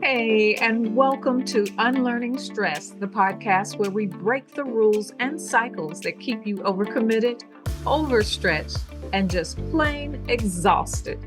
Hey, and welcome to Unlearning Stress, the podcast where we break the rules and cycles that keep you overcommitted, overstretched, and just plain exhausted,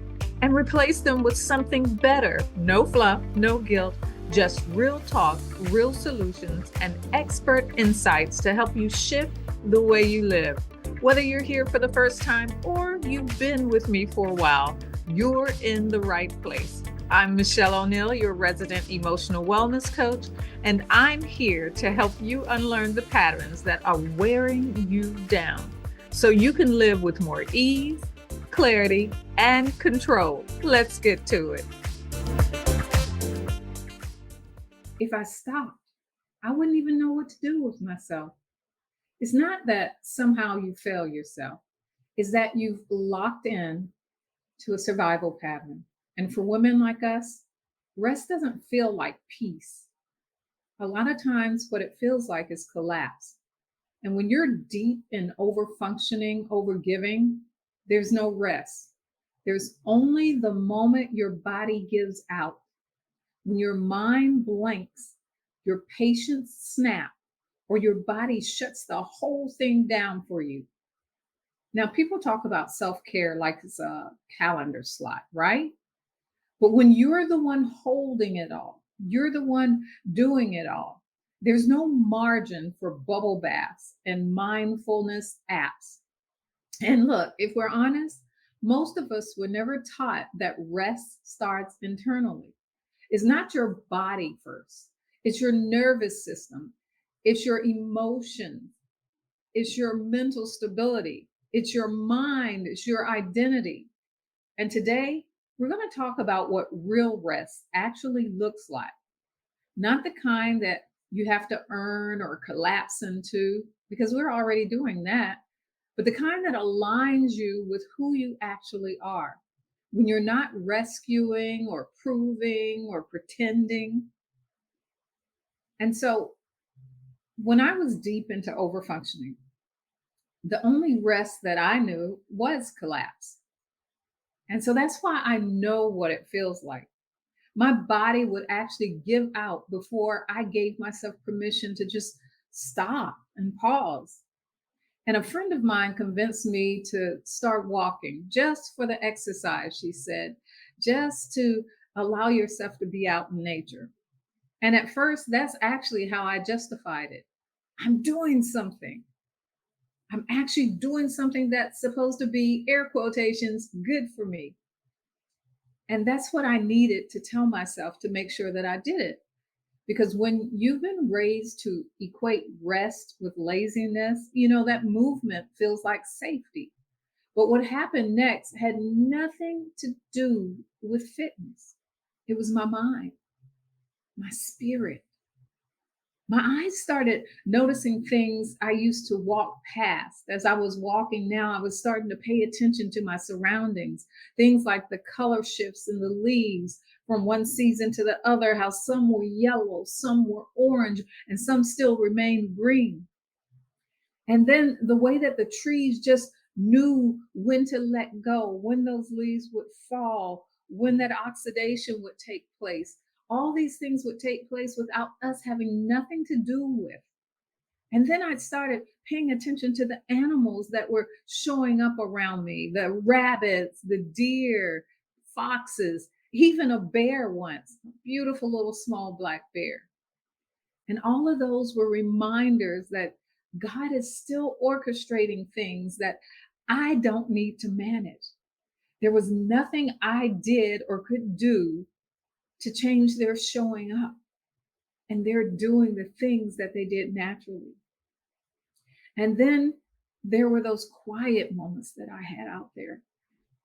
and replace them with something better. No fluff, no guilt, just real talk, real solutions, and expert insights to help you shift the way you live. Whether you're here for the first time or you've been with me for a while, you're in the right place. I'm Michelle O'Neill, your resident emotional wellness coach, and I'm here to help you unlearn the patterns that are wearing you down so you can live with more ease, clarity, and control. Let's get to it. If I stopped, I wouldn't even know what to do with myself. It's not that somehow you fail yourself, it's that you've locked in to a survival pattern. And for women like us, rest doesn't feel like peace. A lot of times, what it feels like is collapse. And when you're deep in overfunctioning, overgiving, there's no rest. There's only the moment your body gives out. When your mind blanks, your patience snaps, or your body shuts the whole thing down for you. Now, people talk about self care like it's a calendar slot, right? But when you're the one holding it all, you're the one doing it all, there's no margin for bubble baths and mindfulness apps. And look, if we're honest, most of us were never taught that rest starts internally. It's not your body first, it's your nervous system, it's your emotions, it's your mental stability, it's your mind, it's your identity. And today, we're going to talk about what real rest actually looks like. Not the kind that you have to earn or collapse into, because we're already doing that, but the kind that aligns you with who you actually are. When you're not rescuing or proving or pretending. And so when I was deep into overfunctioning, the only rest that I knew was collapse. And so that's why I know what it feels like. My body would actually give out before I gave myself permission to just stop and pause. And a friend of mine convinced me to start walking just for the exercise, she said, just to allow yourself to be out in nature. And at first, that's actually how I justified it. I'm doing something. I'm actually doing something that's supposed to be, air quotations, good for me. And that's what I needed to tell myself to make sure that I did it. Because when you've been raised to equate rest with laziness, that movement feels like safety. But what happened next had nothing to do with fitness. It was my mind, my spirit. My eyes started noticing things I used to walk past. As I was walking now, I was starting to pay attention to my surroundings, things like the color shifts in the leaves from one season to the other, how some were yellow, some were orange, and some still remained green. And then the way that the trees just knew when to let go, when those leaves would fall, when that oxidation would take place. All these things would take place without us having nothing to do with. And then I started paying attention to the animals that were showing up around me, the rabbits, the deer, foxes, even a bear once, a beautiful little small black bear. And all of those were reminders that God is still orchestrating things that I don't need to manage. There was nothing I did or could do to change their showing up. And they're doing the things that they did naturally. And then there were those quiet moments that I had out there.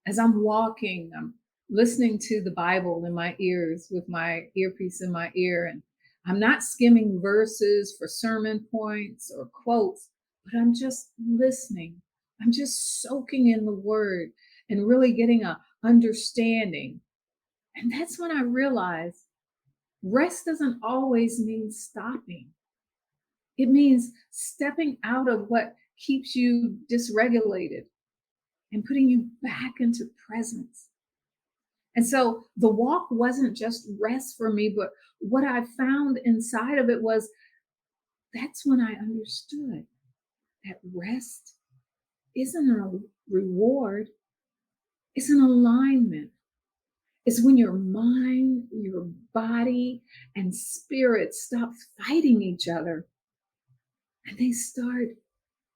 As I'm walking, I'm listening to the Bible in my ears with my earpiece in my ear. And I'm not skimming verses for sermon points or quotes, but I'm just listening. I'm just soaking in the word and really getting a understanding. And that's when I realized rest doesn't always mean stopping. It means stepping out of what keeps you dysregulated and putting you back into presence. And so the walk wasn't just rest for me, but what I found inside of it was that's when I understood that rest isn't a reward, it's an alignment. It's when your mind, your body, and spirit stop fighting each other and they start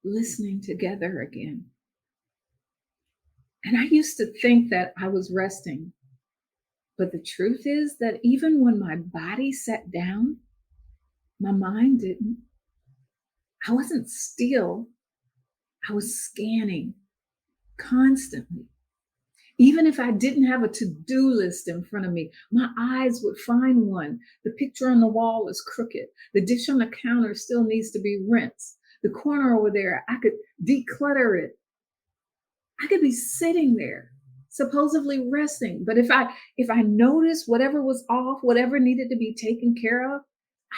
listening together again. And I used to think that I was resting. But the truth is that even when my body sat down, my mind didn't. I wasn't still, I was scanning constantly. Even if I didn't have a to-do list in front of me, my eyes would find one. The picture on the wall is crooked. The dish on the counter still needs to be rinsed. The corner over there, I could declutter it. I could be sitting there, supposedly resting. But if I noticed whatever was off, whatever needed to be taken care of,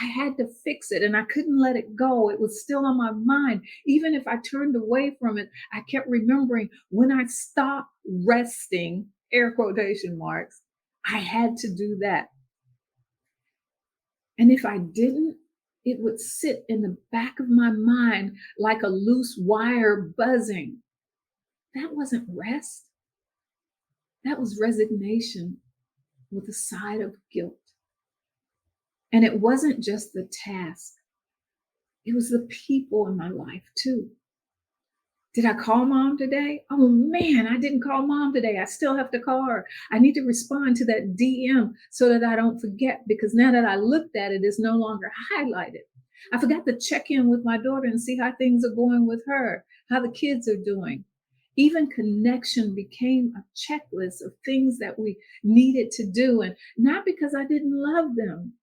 I had to fix it and I couldn't let it go. It was still on my mind. Even if I turned away from it, I kept remembering when I stopped resting, air quotation marks, I had to do that. And if I didn't, it would sit in the back of my mind like a loose wire buzzing. That wasn't rest. That was resignation with a side of guilt. And it wasn't just the task, it was the people in my life too. Did I call mom today? Oh man, I didn't call mom today. I still have to call her. I need to respond to that DM so that I don't forget, because now that I looked at it, it's no longer highlighted. I forgot to check in with my daughter and see how things are going with her, how the kids are doing. Even connection became a checklist of things that we needed to do. And not because I didn't love them,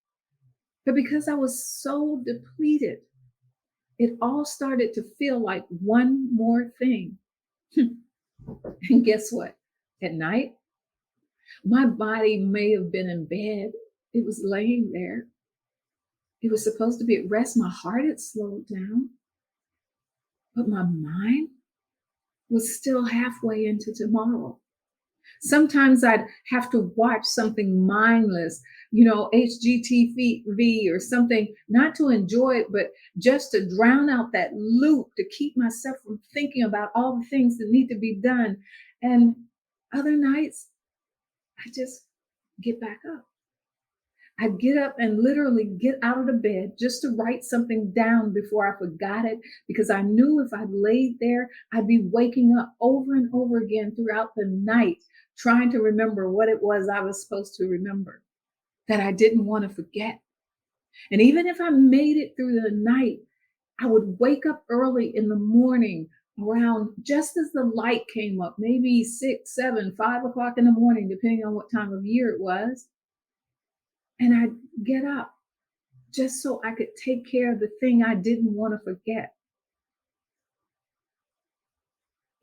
but because I was so depleted. It all started to feel like one more thing. And guess what? At night, my body may have been in bed. It was laying there. It was supposed to be at rest. My heart had slowed down. But my mind was still halfway into tomorrow. Sometimes I'd have to watch something mindless, HGTV or something, not to enjoy it, but just to drown out that loop, to keep myself from thinking about all the things that need to be done. And other nights, I just get back up. I'd get up and literally get out of the bed just to write something down before I forgot it, because I knew if I laid there, I'd be waking up over and over again throughout the night, trying to remember what it was I was supposed to remember, that I didn't want to forget. And even if I made it through the night, I would wake up early in the morning around just as the light came up, maybe 6, 7, 5 o'clock in the morning, depending on what time of year it was. And I'd get up just so I could take care of the thing I didn't want to forget.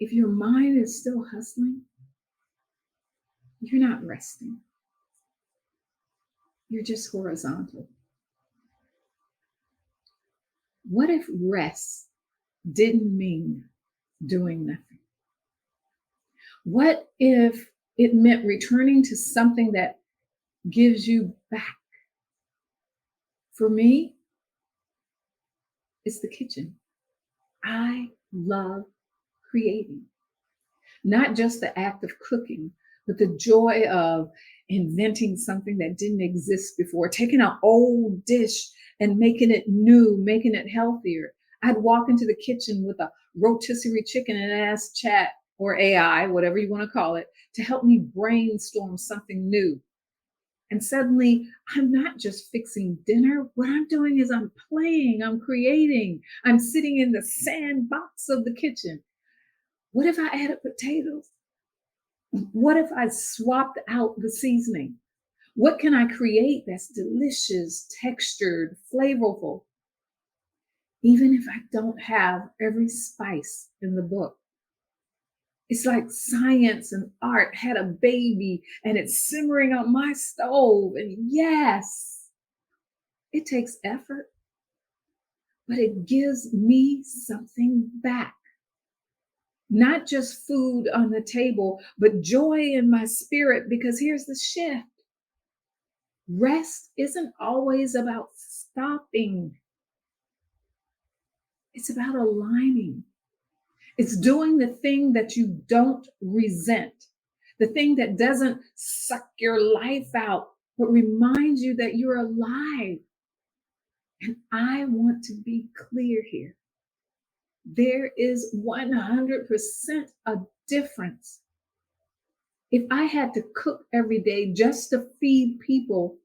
If your mind is still hustling, you're not resting. You're just horizontal. What if rest didn't mean doing nothing? What if it meant returning to something that gives you back? For me, it's the kitchen. I love creating. Not just the act of cooking, but the joy of inventing something that didn't exist before, taking an old dish and making it new, making it healthier. I'd walk into the kitchen with a rotisserie chicken and ask chat or AI, whatever you want to call it, to help me brainstorm something new. And suddenly, I'm not just fixing dinner. What I'm doing is I'm playing, I'm creating, I'm sitting in the sandbox of the kitchen. What if I added potatoes? What if I swapped out the seasoning? What can I create that's delicious, textured, flavorful? Even if I don't have every spice in the book. It's like science and art had a baby and it's simmering on my stove. And yes, it takes effort, but it gives me something back. Not just food on the table, but joy in my spirit. Because here's the shift: rest isn't always about stopping, it's about aligning. It's doing the thing that you don't resent, the thing that doesn't suck your life out, but reminds you that you're alive. And I want to be clear here. There is 100% a difference. If I had to cook every day just to feed people,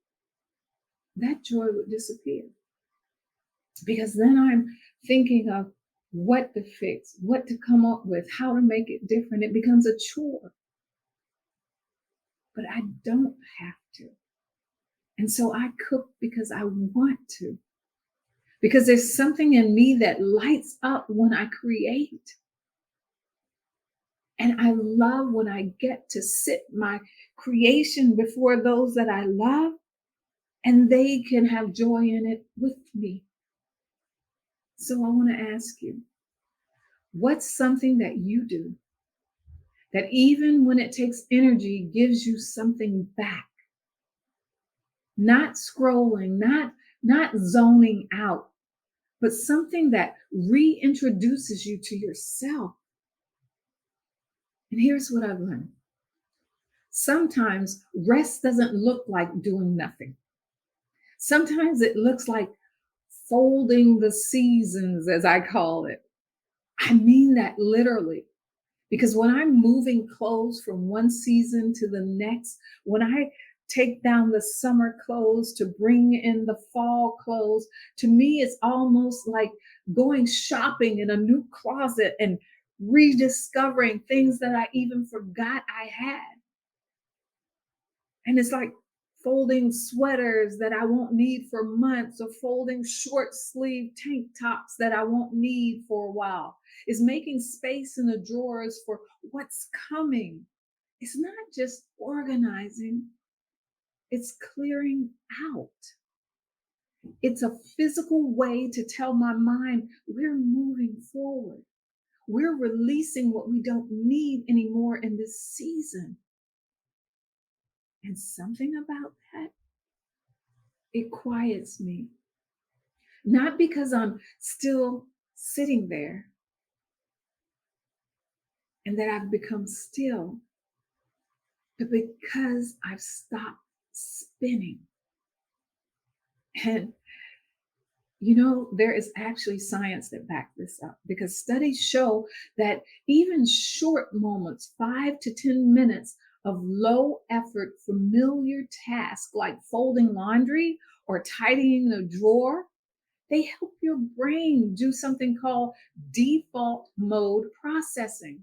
that joy would disappear. Because then I'm thinking of what to fix, what to come up with, how to make it different. It becomes a chore. But I don't have to. And so I cook because I want to. Because there's something in me that lights up when I create. And I love when I get to sit my creation before those that I love, and they can have joy in it with me. So I want to ask you, what's something that you do that even when it takes energy gives you something back? Not scrolling, not zoning out, but something that reintroduces you to yourself. And here's what I've learned. Sometimes rest doesn't look like doing nothing. Sometimes it looks like folding the seasons, as I call it. I mean that literally. Because when I'm moving clothes from one season to the next, when I take down the summer clothes to bring in the fall clothes, to me, it's almost like going shopping in a new closet and rediscovering things that I even forgot I had. And it's like folding sweaters that I won't need for months, or folding short sleeve tank tops that I won't need for a while. It's making space in the drawers for what's coming. It's not just organizing, it's clearing out. It's a physical way to tell my mind we're moving forward. We're releasing what we don't need anymore in this season. And something about that, it quiets me. Not because I'm still sitting there and that I've become still, but because I've stopped spinning. And there is actually science that backs this up, because studies show that even short moments, 5 to 10 minutes of low effort, familiar tasks like folding laundry or tidying a drawer, they help your brain do something called default mode processing.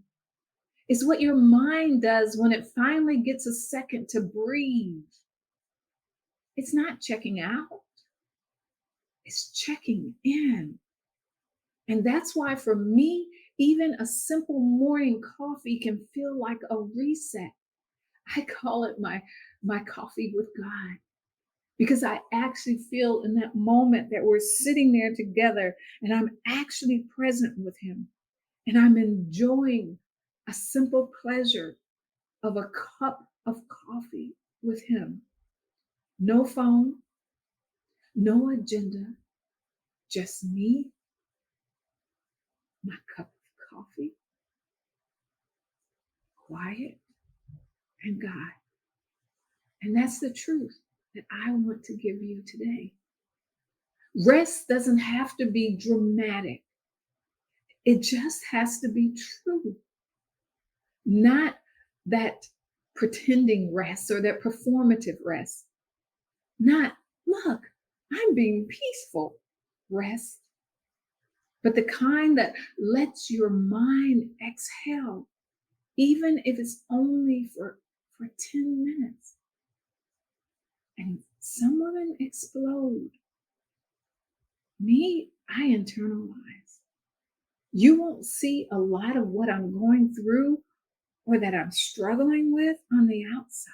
It's what your mind does when it finally gets a second to breathe. It's not checking out, it's checking in. And that's why for me, even a simple morning coffee can feel like a reset. I call it my coffee with God, because I actually feel in that moment that we're sitting there together and I'm actually present with him, and I'm enjoying a simple pleasure of a cup of coffee with him. No phone, no agenda, just me, my cup of coffee, quiet, and God. And that's the truth that I want to give you today. Rest doesn't have to be dramatic. It just has to be true. Not that pretending rest or that performative rest. Not, look, I'm being peaceful rest, but the kind that lets your mind exhale, even if it's only for 10 minutes. And some of them explode. Me, I internalize. You won't see a lot of what I'm going through or that I'm struggling with on the outside.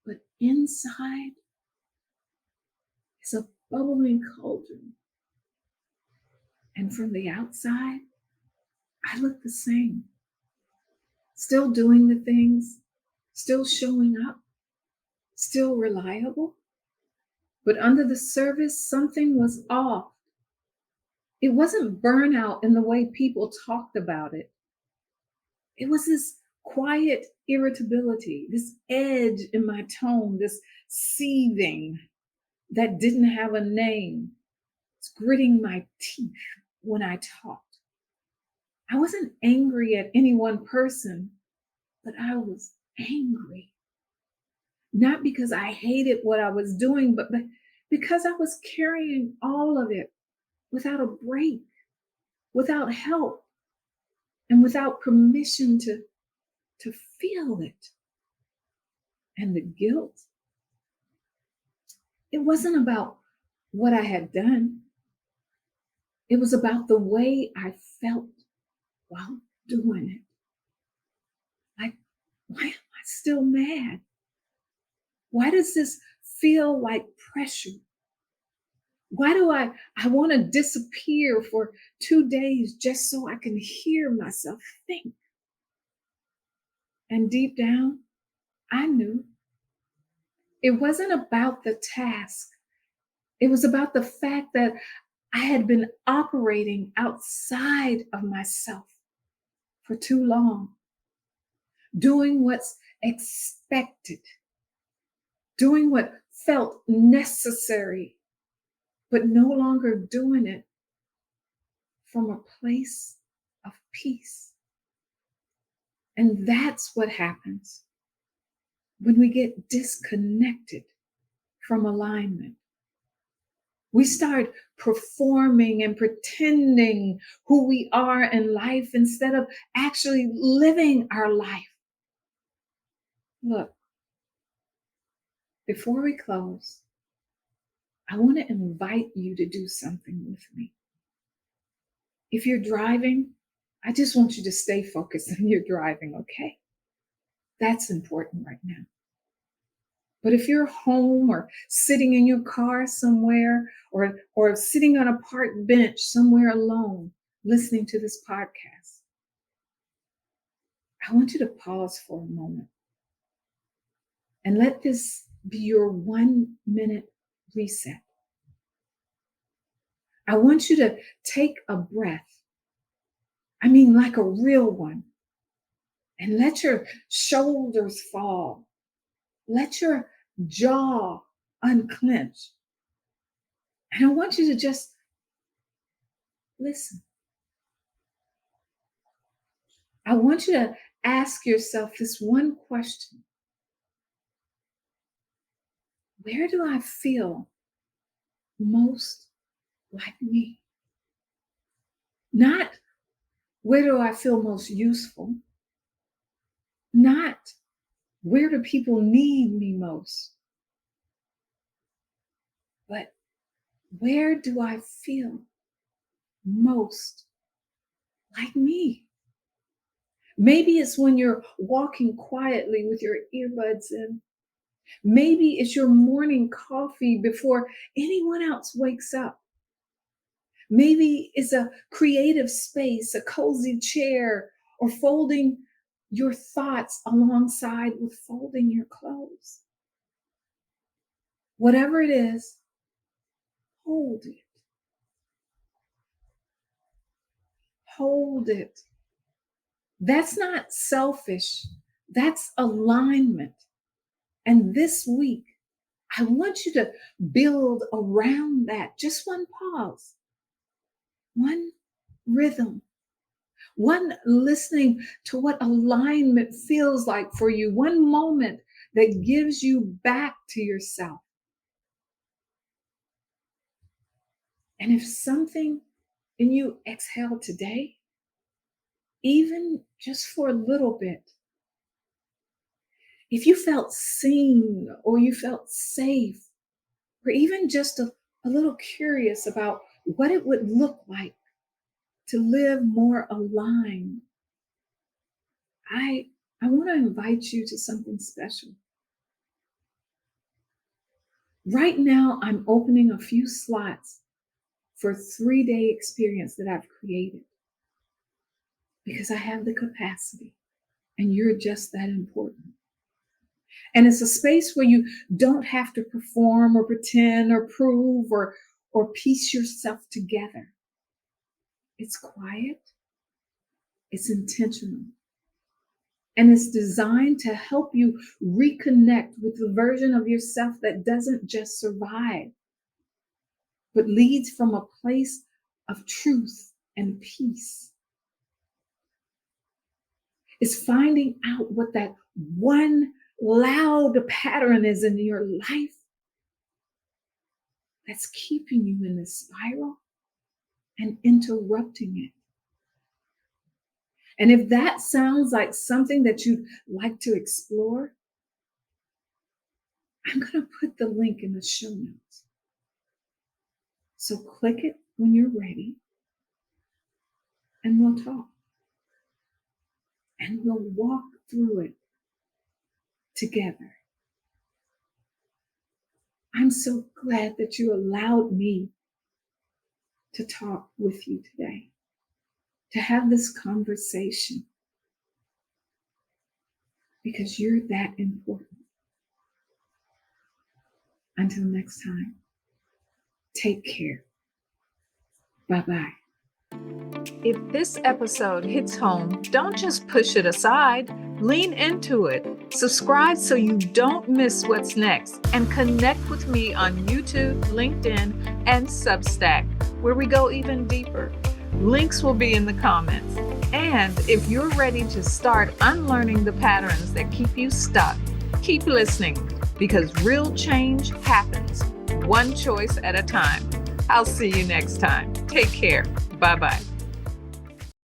But inside is a bubbling cauldron. And from the outside, I look the same, still doing the things, still showing up, still reliable. But under the surface, something was off. It wasn't burnout in the way people talked about it. It was this quiet irritability, this edge in my tone, this seething that didn't have a name. It's gritting my teeth when I talked. I wasn't angry at any one person, but I was angry. Not because I hated what I was doing, but because I was carrying all of it without a break, without help, and without permission to feel it. And the guilt, it wasn't about what I had done. It was about the way I felt while doing it. Like, why am I still mad? Why does this feel like pressure? Why do I want to disappear for 2 days just so I can hear myself think? And deep down, I knew it wasn't about the task. It was about the fact that I had been operating outside of myself for too long, doing what's expected, doing what felt necessary, but no longer doing it from a place of peace. And that's what happens when we get disconnected from alignment. We start performing and pretending who we are in life instead of actually living our life. Look, before we close, I want to invite you to do something with me. If you're driving, I just want you to stay focused on your driving, okay? That's important right now. But if you're home or sitting in your car somewhere or sitting on a park bench somewhere alone listening to this podcast, I want you to pause for a moment and let this be your 1-minute reset. I want you to take a breath. I mean, like a real one. And let your shoulders fall. Let your jaw unclench. And I want you to just listen. I want you to ask yourself this one question. Where do I feel most like me? Not where do I feel most useful? Not where do people need me most? But where do I feel most like me? Maybe it's when you're walking quietly with your earbuds in. Maybe it's your morning coffee before anyone else wakes up. Maybe it's a creative space, a cozy chair, or folding your thoughts alongside with folding your clothes. Whatever it is, hold it. Hold it. That's not selfish. That's alignment. And this week, I want you to build around that. Just one pause, one rhythm, one listening to what alignment feels like for you, one moment that gives you back to yourself. And if something in you exhale today, even just for a little bit, if you felt seen or you felt safe, or even just a little curious about what it would look like to live more aligned, I want to invite you to something special. Right now, I'm opening a few slots for a 3-day experience that I've created. because I have the capacity and you're just that important. And it's a space where you don't have to perform or pretend or prove or piece yourself together. It's quiet, it's intentional, and it's designed to help you reconnect with the version of yourself that doesn't just survive, but leads from a place of truth and peace. It's finding out what that one loud pattern is in your life that's keeping you in this spiral and interrupting it. And if that sounds like something that you'd like to explore, I'm going to put the link in the show notes. So click it when you're ready, and we'll talk. And we'll walk through it together. I'm so glad that you allowed me to talk with you today, to have this conversation, because you're that important. Until next time, take care. Bye-bye. If this episode hits home, don't just push it aside. Lean into it. Subscribe so you don't miss what's next. And connect with me on YouTube, LinkedIn, and Substack, where we go even deeper. Links will be in the comments. And if you're ready to start unlearning the patterns that keep you stuck, keep listening, because real change happens one choice at a time. I'll see you next time. Take care. Bye-bye.